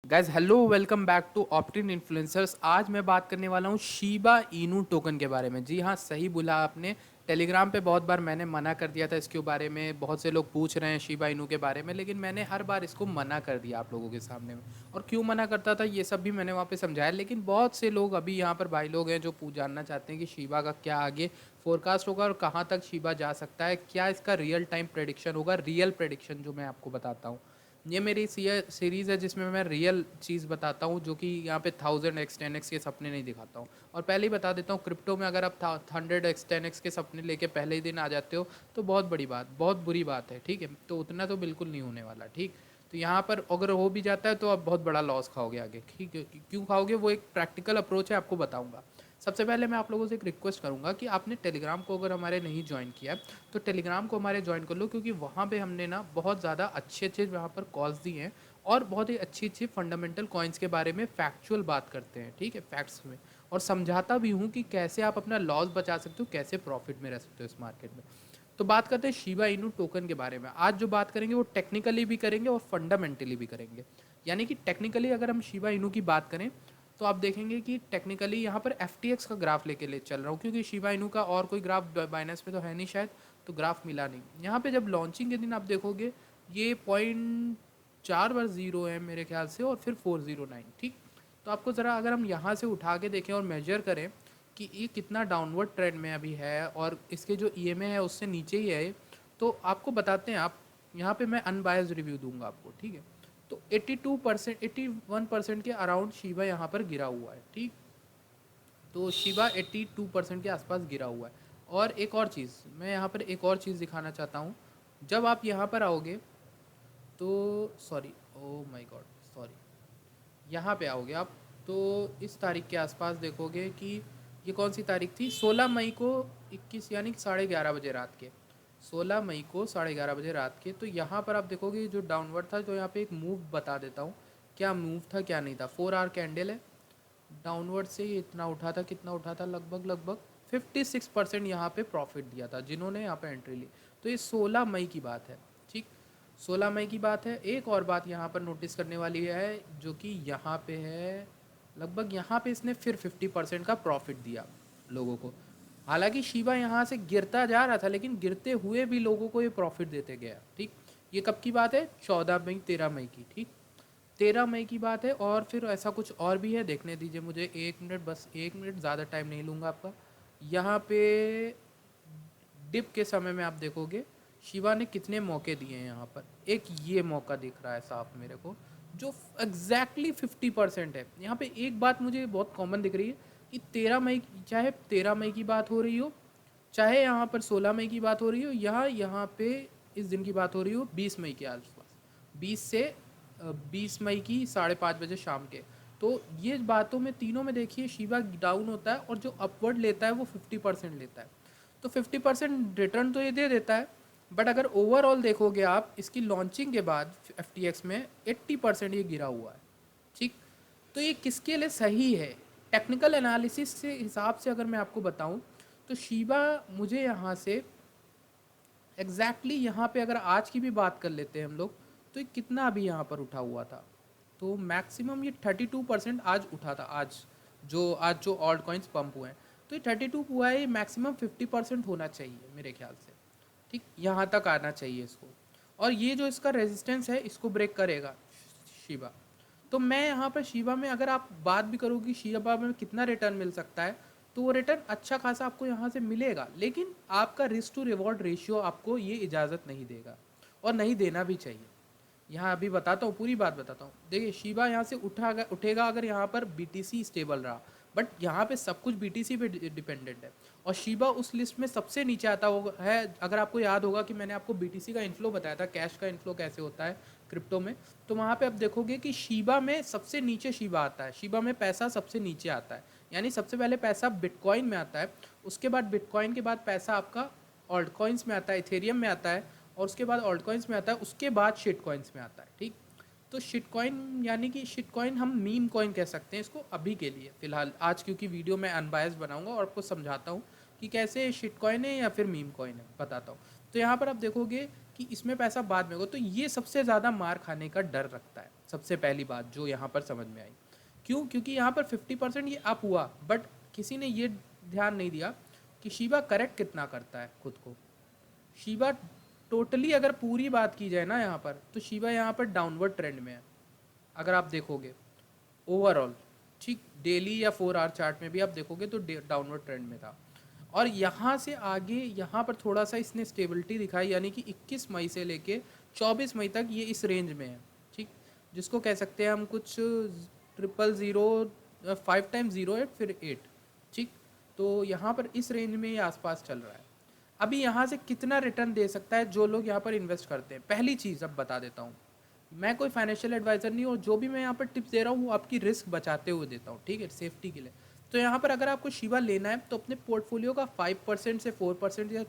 Guys hello, welcome back to Optin influencers. आज मैं बात करने वाला हूँ शीबा इनू टोकन के बारे में। जी हाँ, सही बोला आपने। टेलीग्राम पे बहुत बार मैंने मना कर दिया था इसके बारे में। बहुत से लोग पूछ रहे हैं शीबा इनू के बारे में, लेकिन मैंने हर बार इसको मना कर दिया आप लोगों के सामने में। और क्यों मना करता था ये सब भी मैंने वहाँ पे समझाया। लेकिन बहुत से लोग अभी यहाँ पर भाई लोग हैं जो जानना चाहते हैं कि शीबा का क्या आगे फोरकास्ट होगा और कहाँ तक शीबा जा सकता है, क्या इसका रियल टाइम प्रेडिक्शन होगा। रियल प्रेडिक्शन जो मैं आपको बताता हूँ, ये मेरी सीरीज़ है जिसमें मैं रियल चीज़ बताता हूँ, जो कि यहाँ पे 1000x 10x के सपने नहीं दिखाता हूँ। और पहले ही बता देता हूँ, क्रिप्टो में अगर आप 100x 10x के सपने लेके पहले ही दिन आ जाते हो तो बहुत बड़ी बात, बहुत बुरी बात है। ठीक है, तो उतना तो बिल्कुल नहीं होने वाला। ठीक, तो यहाँ पर अगर हो भी जाता है तो आप बहुत बड़ा लॉस खाओगे आगे। ठीक है, क्यों खाओगे वो एक प्रैक्टिकल अप्रोच है, आपको बताऊँगा। सबसे पहले मैं आप लोगों से एक रिक्वेस्ट करूँगा कि आपने टेलीग्राम को अगर हमारे नहीं ज्वाइन किया है तो टेलीग्राम को हमारे ज्वाइन कर लो, क्योंकि वहाँ पे हमने ना बहुत ज़्यादा अच्छे अच्छे वहाँ पर कॉल्स दिए हैं और बहुत ही अच्छी अच्छी फंडामेंटल कॉइन्स के बारे में फैक्चुअल बात करते हैं। ठीक है, फैक्ट्स में, और समझाता भी हूँ कि कैसे आप अपना लॉस बचा सकते हो, कैसे प्रॉफिट में रह सकते हो इस मार्केट में। तो बात करते हैं शीबा इनू टोकन के बारे में। आज जो बात करेंगे वो टेक्निकली भी करेंगे और फंडामेंटली भी करेंगे। यानी कि टेक्निकली अगर हम शीबा इनू की बात करें तो आप देखेंगे कि टेक्निकली यहाँ पर एफ का ग्राफ लेके चल रहा हूँ, क्योंकि शिबा इनू का और कोई ग्राफ बाइनेंस में तो है नहीं शायद, तो ग्राफ मिला नहीं। यहाँ पे जब लॉन्चिंग के दिन आप देखोगे ये 0.4 है मेरे ख्याल से, और फिर 409। ठीक, तो आपको ज़रा अगर हम यहाँ से उठा के देखें और मेजर करें कि ये कितना डाउनवर्ड ट्रेंड में अभी है और इसके जो ईएमए है उससे नीचे ही है, तो आपको बताते हैं। आप यहाँ पे मैं अनबायस्ड रिव्यू दूंगा आपको। ठीक है, तो 82% 81% के अराउंड शिबा यहाँ पर गिरा हुआ है। ठीक, तो शिबा 82% के आसपास गिरा हुआ है। और एक और चीज़, मैं यहाँ पर एक और चीज़ दिखाना चाहता हूँ। जब आप यहाँ पर आओगे तो sorry, oh my God, sorry, यहाँ पे आओगे आप तो इस तारीख के आसपास देखोगे कि ये कौन सी तारीख थी, 16 मई को 21, यानी कि 11:30 बजे रात के, 16 मई को 11:30 बजे रात के। तो यहाँ पर आप देखोगे जो डाउनवर्ड था, तो यहाँ पे एक मूव बता देता हूँ क्या मूव था क्या नहीं था। 4 आवर कैंडल है, डाउनवर्ड से ये इतना उठा था, कितना उठा था, लगभग लगभग 56% यहाँ पे प्रॉफिट दिया था जिन्होंने यहाँ पे एंट्री ली। तो ये 16 मई की बात है। ठीक, 16 मई की बात है। एक और बात यहाँ पर नोटिस करने वाली है, जो कि यहाँ पे है, लगभग यहाँ पे इसने फिर 50% का प्रॉफिट दिया लोगों को। हालांकि शिबा यहाँ से गिरता जा रहा था, लेकिन गिरते हुए भी लोगों को ये प्रॉफिट देते गया। ठीक, ये कब की बात है, 14 मई 13 मई की। ठीक, 13 मई की बात है। और फिर ऐसा कुछ और भी है, देखने दीजिए मुझे 1 मिनट, बस 1 मिनट, ज़्यादा टाइम नहीं लूँगा आपका। यहाँ पे डिप के समय में आप देखोगे शिवा ने कितने मौके दिए हैं यहाँ पर। एक ये मौका दिख रहा है साफ मेरे को, जो एग्जैक्टली 50% है। यहाँ पे एक बात मुझे बहुत कॉमन दिख रही है कि 13 मई, चाहे 13 मई की बात हो रही हो, चाहे यहाँ पर 16 मई की बात हो रही हो, या यहाँ पे इस दिन की बात हो रही हो 20 मई के आसपास, 20 मई की 5:30 बजे शाम के। तो ये बातों में, तीनों में देखिए शिवा डाउन होता है और जो अपवर्ड लेता है वो 50% लेता है। तो 50% रिटर्न तो ये दे देता है, बट अगर ओवरऑल देखोगे आप इसकी लॉन्चिंग के बाद एफ में 80% ये गिरा हुआ है। ठीक, तो ये किसके लिए सही है, टेक्निकल एनालिसिस से हिसाब से अगर मैं आपको बताऊं तो शिबा मुझे यहाँ से एग्जैक्टली यहाँ पे अगर आज की भी बात कर लेते हैं हम लोग, तो ये कितना अभी यहाँ पर उठा हुआ था, तो मैक्सिमम ये 32% आज उठा था। आज जो ऑल्ट कॉइन्स पंप हुए हैं, तो ये 32 हुआ है, ये मैक्सिमम 50% होना चाहिए मेरे ख्याल से। ठीक, यहाँ तक आना चाहिए इसको। और ये जो इसका रेजिस्टेंस है इसको ब्रेक करेगा शिबा। तो मैं यहाँ पर शिबा में अगर आप बात भी करोगी शिबा में कितना रिटर्न मिल सकता है, तो वो रिटर्न अच्छा खासा आपको यहाँ से मिलेगा, लेकिन आपका रिस्क टू रिवॉर्ड रेशियो आपको ये इजाज़त नहीं देगा, और नहीं देना भी चाहिए। यहाँ अभी बताता हूँ, पूरी बात बताता हूँ। देखिए शिबा यहाँ से उठेगा अगर यहाँ पर बीटीसी स्टेबल रहा, बट यहाँ पे सब कुछ बीटीसी पे डिपेंडेंट है। और शिबा उस लिस्ट में सबसे नीचे आता है। अगर आपको याद होगा कि मैंने आपको बीटीसी का इन्फ्लो बताया था, कैश का इन्फ्लो कैसे होता है क्रिप्टो में, तो वहाँ पे आप देखोगे कि शिबा में सबसे नीचे शिबा आता है। शिबा में पैसा सबसे नीचे आता है, यानी सबसे पहले पैसा बिटकॉइन में आता है, उसके बाद बिटकॉइन के बाद पैसा आपका ऑल्ट कॉइन्स में आता है, इथेरियम में आता है, और उसके बाद ऑल्ट कॉइन्स में आता है, उसके बाद शिट कॉइन्स में आता है। ठीक, तो शिट कॉइन, यानी कि शिट कॉइन हम मीम कॉइन कह सकते हैं इसको अभी के लिए फ़िलहाल। आज क्योंकि वीडियो मैं अनबायस्ड बनाऊंगा और आपको समझाता हूँ कि कैसे शिट कॉइन है या फिर मीम कॉइन है, बताता हूँ। तो यहाँ पर आप देखोगे कि इसमें पैसा बाद में होगा, तो ये सबसे ज़्यादा मार खाने का डर रखता है, सबसे पहली बात जो यहाँ पर समझ में आई। क्यों? क्योंकि यहाँ पर 50% ये अप हुआ, बट किसी ने ये ध्यान नहीं दिया कि शीबा करेक्ट कितना करता है खुद को। शीबा टोटली अगर पूरी बात की जाए ना यहाँ पर, तो शीबा यहाँ पर डाउनवर्ड ट्रेंड में है अगर आप देखोगे ओवरऑल, ठीक। डेली या 4 आवर चार्ट में भी आप देखोगे तो डाउनवर्ड ट्रेंड में था, और यहाँ से आगे यहाँ पर थोड़ा सा इसने स्टेबिलिटी दिखाई, यानी कि 21 मई से लेके 24 मई तक ये इस रेंज में है, ठीक। जिसको कह सकते हैं हम कुछ 000, 5 टाइम 0 8 फिर 8, ठीक। तो यहाँ पर इस रेंज में ये आसपास चल रहा है। अभी यहाँ से कितना रिटर्न दे सकता है जो लोग यहाँ पर इन्वेस्ट करते हैं? पहली चीज़ अब बता देता हूँ, मैं कोई फाइनेंशियल एडवाइज़र नहीं हूँ, जो भी मैं यहाँ पर टिप्स दे रहा हूँ वो आपकी रिस्क बचाते हुए देता हूँ, ठीक है, सेफ्टी के लिए। तो यहाँ पर अगर आपको शिवा लेना है तो अपने पोर्टफोलियो का 5% से 4% या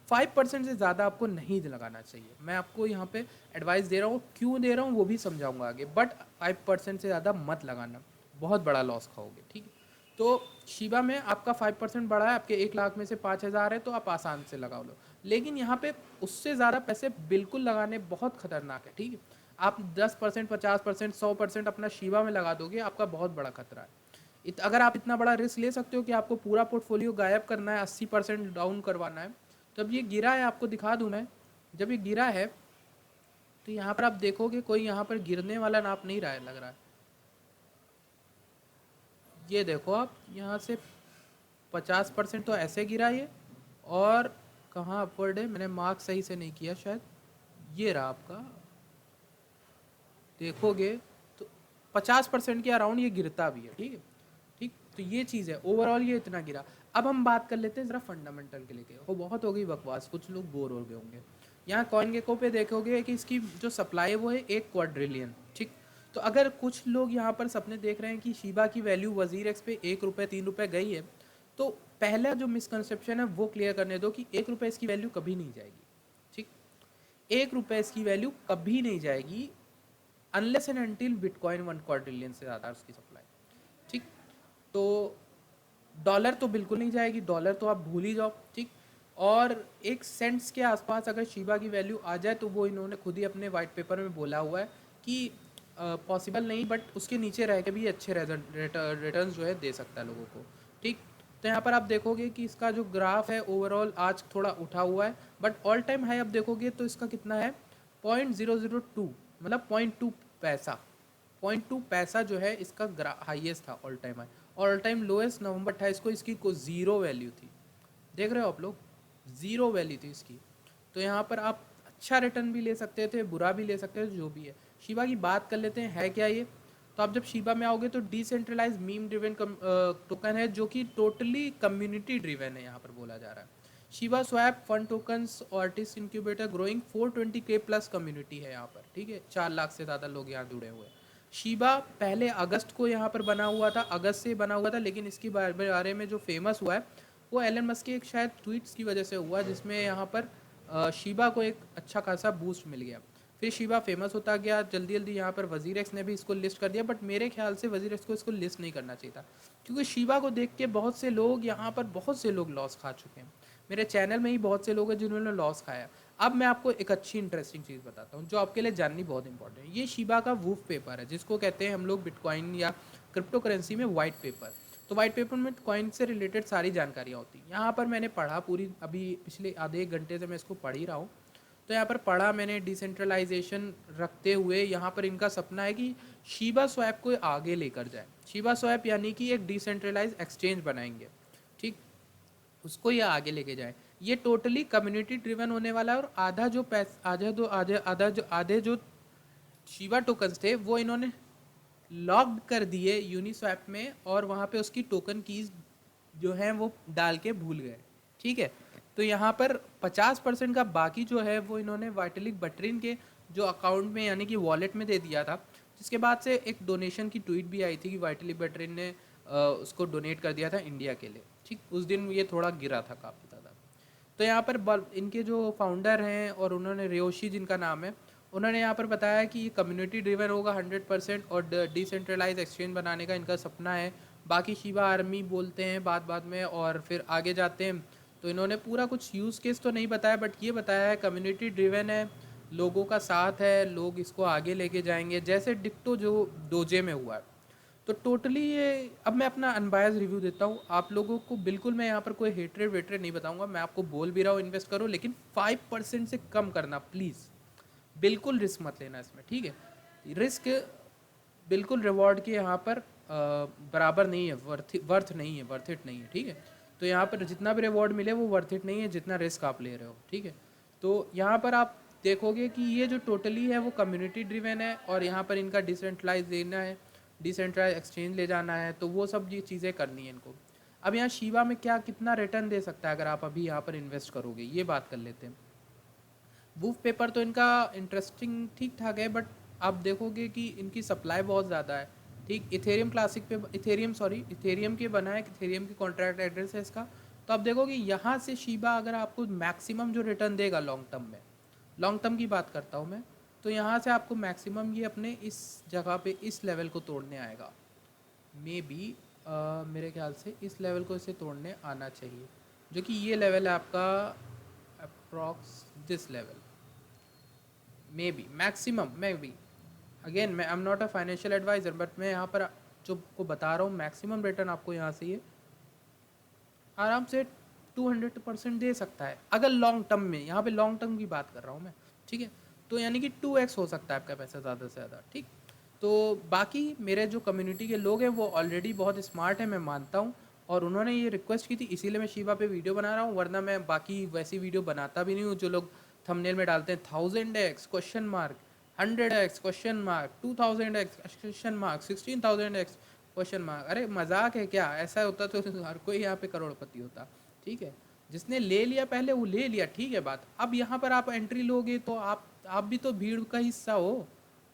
5% से ज़्यादा आपको नहीं लगाना चाहिए। मैं आपको यहाँ पे एडवाइस दे रहा हूँ, क्यों दे रहा हूँ वो भी समझाऊंगा आगे, बट 5% से ज़्यादा मत लगाना, बहुत बड़ा लॉस खाओगे, ठीक है। तो शिवा में आपका 5% बढ़ा है, आपके 1 लाख में से 5,000 है तो आप आसान से लगा लो, लेकिन यहाँ पे उससे ज़्यादा पैसे बिल्कुल लगाने बहुत खतरनाक है, ठीक है। आप 10%, 50%, 100% अपना शिवा में लगा दोगे, आपका बहुत बड़ा खतरा है। अगर आप इतना बड़ा रिस्क ले सकते हो कि आपको पूरा पोर्टफोलियो गायब करना है, 80% डाउन करवाना है, तब ये गिरा है, आपको दिखा दूँ मैं। जब ये गिरा है तो यहाँ पर आप देखोगे कोई यहाँ पर गिरने वाला नाप नहीं रहा है, लग रहा है। ये देखो आप यहाँ से 50% तो ऐसे गिरा ये, और कहाँ अपवर्ड है, मैंने मार्क सही से नहीं किया शायद, ये रहा आपका, देखोगे तो 50% के अराउंड ये गिरता भी है, ठीक है, ठीक। तो ये चीज़ है, ओवरऑल ये इतना गिरा। अब हम बात कर लेते हैं ज़रा फंडामेंटल के लेके, वो बहुत हो गई बकवास, कुछ लोग बोर हो गए होंगे। यहाँ CoinGecko पे देखोगे कि इसकी जो सप्लाई है वो है 1 क्वाड्रिलियन, ठीक। तो अगर कुछ लोग यहाँ पर सपने देख रहे हैं कि शिबा की वैल्यू WazirX पे 1 रुपये 3 रुपये गई है, तो पहला जो मिसकंसेप्शन है वो क्लियर करने दो कि 1 रुपये इसकी वैल्यू कभी नहीं जाएगी, ठीक। 1 रुपये इसकी वैल्यू कभी नहीं जाएगी unless and until bitcoin 1 quadrillion से ज़्यादा उसकी सप्लाई, ठीक। तो डॉलर तो बिल्कुल नहीं जाएगी, डॉलर तो आप भूल ही जाओ, ठीक। और 1 सेंट्स के आसपास अगर शिबा की वैल्यू आ जाए तो वो इन्होंने खुद ही अपने वाइट पेपर में बोला हुआ है कि पॉसिबल नहीं, बट उसके नीचे रह के भी अच्छे रिटर्न जो है दे सकता है लोगों को, ठीक। तो यहाँ पर आप देखोगे कि इसका जो ग्राफ है ओवरऑल आज थोड़ा उठा हुआ है, बट ऑल टाइम हाई आप देखोगे तो इसका कितना है, 0.002, मतलब 0.2 पैसा, 0.2 पैसा जो है इसका हाईएस्ट था ऑल टाइम हाई, और ऑल टाइम लोएस्ट नवंबर 28 को इसकी को 0 वैल्यू थी, देख रहे हो आप लोग, 0 वैल्यू थी इसकी। तो यहाँ पर आप अच्छा रिटर्न भी ले सकते थे, बुरा भी ले सकते थे, जो भी है। शिबा की बात कर लेते हैं, है क्या ये। तो आप जब शिबा में आओगे तो डिसेंट्रलाइज मीम ड्रिवन टोकन है, जो कि टोटली कम्युनिटी ड्रिवन है, यहाँ पर बोला जा रहा है। Shiba swap fund tokens artist incubator growing 420K plus community है यहाँ पर, ठीक है, 4 लाख से ज़्यादा लोग यहाँ जुड़े हुए हैं। शिबा पहले अगस्त को यहाँ पर बना हुआ था, अगस्त से बना हुआ था, लेकिन इसके बारे में जो फेमस हुआ है वो एलन मस्क के एक शायद ट्वीट्स की वजह से हुआ, जिसमें यहाँ पर शिबा को एक अच्छा खासा बूस्ट मिल गया। फिर शिबा फेमस होता गया, जल्दी जल्दी यहाँ पर WazirX ने भी इसको लिस्ट कर दिया, बट मेरे ख्याल से WazirX को इसको लिस्ट नहीं करना चाहिए था, क्योंकि शिबा को देख के बहुत से लोग यहाँ पर बहुत से लोग लॉस खा चुके हैं। मेरे चैनल में ही बहुत से लोग हैं जिन्होंने लॉस खाया। अब मैं आपको एक अच्छी इंटरेस्टिंग चीज़ बताता हूँ जो आपके लिए जाननी बहुत इंपॉर्टेंट है। ये शिबा का वूफ पेपर है, जिसको कहते हैं हम लोग बिटकॉइन या क्रिप्टो करेंसी में वाइट पेपर। तो वाइट पेपर में कॉइन से रिलेटेड सारी जानकारियाँ होती हैं। यहाँ पर मैंने पढ़ा पूरी, अभी पिछले आधे 1 घंटे से मैं इसको पढ़ ही रहा हूँ। तो यहाँ पर पढ़ा मैंने, डिसेंट्रलाइजेशन रखते हुए यहाँ पर इनका सपना है कि शिबा स्वैप को आगे लेकर जाए। शिबा स्वैप यानी कि एक डिसेंट्रलाइज एक्सचेंज बनाएंगे, ठीक, उसको ये आगे लेके जाए। ये टोटली कम्युनिटी ड्रिवन होने वाला है, और आधा जो आधे जो शिबा टोकन्स थे वो इन्होंने लॉक्ड कर दिए यूनिस्वैप में, और वहाँ पे उसकी टोकन कीज जो है वो डाल के भूल गए, ठीक है। तो यहाँ पर 50% का बाकी जो है वो इन्होंने वाइटलिक बटरिन के जो अकाउंट में यानी कि वॉलेट में दे दिया था, जिसके बाद से एक डोनेशन की ट्वीट भी आई थी कि वाइटलिक बटरिन ने उसको डोनेट कर दिया था इंडिया के लिए, ठीक। उस दिन ये थोड़ा गिरा था काफ़ी ज़्यादा। तो यहाँ पर इनके जो फाउंडर हैं, और उन्होंने रियोशी जिनका नाम है, उन्होंने यहाँ पर बताया कि ये कम्युनिटी ड्रिवन होगा 100%, और डिसेंट्रलाइज एक्सचेंज बनाने का इनका सपना है। बाकी शिबा आर्मी बोलते हैं बाद में, और फिर आगे जाते हैं तो इन्होंने पूरा कुछ यूज़ केस तो नहीं बताया, बट ये बताया है कम्युनिटी ड्रिवन है, लोगों का साथ है, लोग इसको आगे लेके जाएंगे, जैसे डिक्टो जो डोजे में हुआ है। तो टोटली ये, अब मैं अपना अनबायस रिव्यू देता हूँ आप लोगों को। बिल्कुल मैं यहाँ पर कोई हेट्रेड वेट्रेड नहीं बताऊंगा, मैं आपको बोल भी रहा हूँ इन्वेस्ट करो, लेकिन 5% से कम करना प्लीज़। बिल्कुल रिस्क मत लेना इसमें, ठीक है। रिस्क बिल्कुल रिवॉर्ड के यहाँ पर बराबर नहीं है, वर्थ नहीं है, वर्थ इट नहीं है, ठीक है। तो यहाँ पर जितना भी रिवॉर्ड मिले वो वर्थ इट नहीं है जितना रिस्क आप ले रहे हो, ठीक है। तो यहाँ पर आप देखोगे कि ये जो टोटली है वो कम्युनिटी ड्रिवन है, और यहाँ पर इनका डिसेंट्रलाइज देना है, डिसेंट्रलाइज एक्सचेंज ले जाना है, तो वो सब ये चीज़ें करनी है इनको। अब यहाँ शिवा में क्या कितना रिटर्न दे सकता है अगर आप अभी यहाँ पर इन्वेस्ट करोगे, ये बात कर लेते हैं। वूफ पेपर तो इनका इंटरेस्टिंग ठीक ठाक है, बट आप देखोगे कि इनकी सप्लाई बहुत ज़्यादा है, ठीक। इथेरियम क्लासिक पे, इथेरियम के बना है, इथेरियम की कॉन्ट्रैक्ट एड्रेस है इसका। तो आप देखोगे यहाँ से शीबा अगर आपको मैक्सिमम जो रिटर्न देगा लॉन्ग टर्म में, लॉन्ग टर्म की बात करता हूँ मैं, तो यहाँ से आपको मैक्सिमम ये अपने इस जगह पे इस लेवल को तोड़ने आएगा। मे बी मेरे ख्याल से इस लेवल को इसे तोड़ने आना चाहिए, जो कि ये लेवल है आपका approx this level. May be maximum, may be, again मैं I am not a financial adviser, but मैं यहाँ पर जो को बता रहा हूँ मैक्सिमम रिटर्न आपको यहाँ से ये आराम से 200% दे सकता है अगर लॉन्ग टर्म में, यहाँ पे लॉन्ग टर्म की बात कर रहा हूँ मैं, ठीक है। तो यानी कि 2x हो सकता है आपका पैसा ज़्यादा से ज़्यादा, ठीक। तो बाकी मेरे जो कम्युनिटी के लोग हैं वो ऑलरेडी बहुत स्मार्ट है, मैं मानता हूँ, और उन्होंने ये रिक्वेस्ट की थी, इसीलिए मैं शिवा पे वीडियो बना रहा हूँ, वरना मैं बाकी वैसी वीडियो बनाता भी नहीं हूँ जो लोग थंबनेल में डालते हैं 1000x question mark, 100x question mark, 2000x question mark, 16000x question mark. अरे मजाक है क्या? ऐसा होता तो हर कोई यहाँ पे करोड़पति होता, ठीक है। जिसने ले लिया पहले वो ले लिया, ठीक है बात। अब यहाँ पर आप एंट्री लोगे तो आप भी तो भीड़ का हिस्सा हो,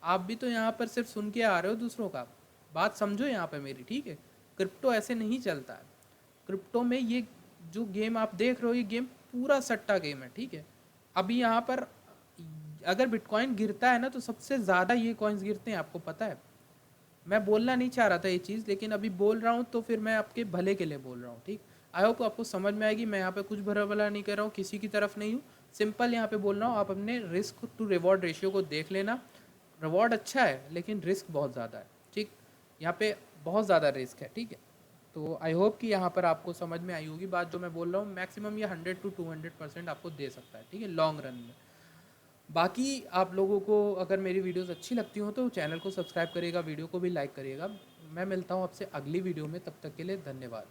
आप भी तो यहाँ पर सिर्फ सुन के आ रहे हो दूसरों का। बात समझो यहाँ पे मेरी, ठीक है। क्रिप्टो ऐसे नहीं चलता है। क्रिप्टो में ये जो गेम आप देख रहे हो, ये गेम पूरा सट्टा गेम है, ठीक है। अभी यहाँ पर अगर बिटकॉइन गिरता है ना तो सबसे ज़्यादा ये कॉइन्स गिरते हैं, आपको पता है। मैं बोलना नहीं चाह रहा था ये चीज़, लेकिन अभी बोल रहा हूँ तो फिर मैं आपके भले के लिए बोल रहा हूँ, ठीक। आई होप आपको समझ में आएगी। मैं यहाँ पे कुछ भला भला नहीं कर रहा हूँ, किसी की तरफ नहीं हूँ, सिंपल यहाँ पे बोल रहा हूँ। आप अपने रिस्क टू रिवॉर्ड रेशियो को देख लेना। रिवॉर्ड अच्छा है लेकिन रिस्क बहुत ज़्यादा है, ठीक। यहाँ पे बहुत ज़्यादा रिस्क है, ठीक है। तो आई होप कि यहाँ पर आपको समझ में आई होगी बात जो मैं बोल रहा हूँ। मैक्सिमम ये 100 to 200% आपको दे सकता है, ठीक है, लॉन्ग रन में। बाकी आप लोगों को अगर मेरी वीडियोस अच्छी लगती हो तो चैनल को सब्सक्राइब करिएगा, वीडियो को भी लाइक करिएगा। मैं मिलता हूँ आपसे अगली वीडियो में, तब तक के लिए धन्यवाद।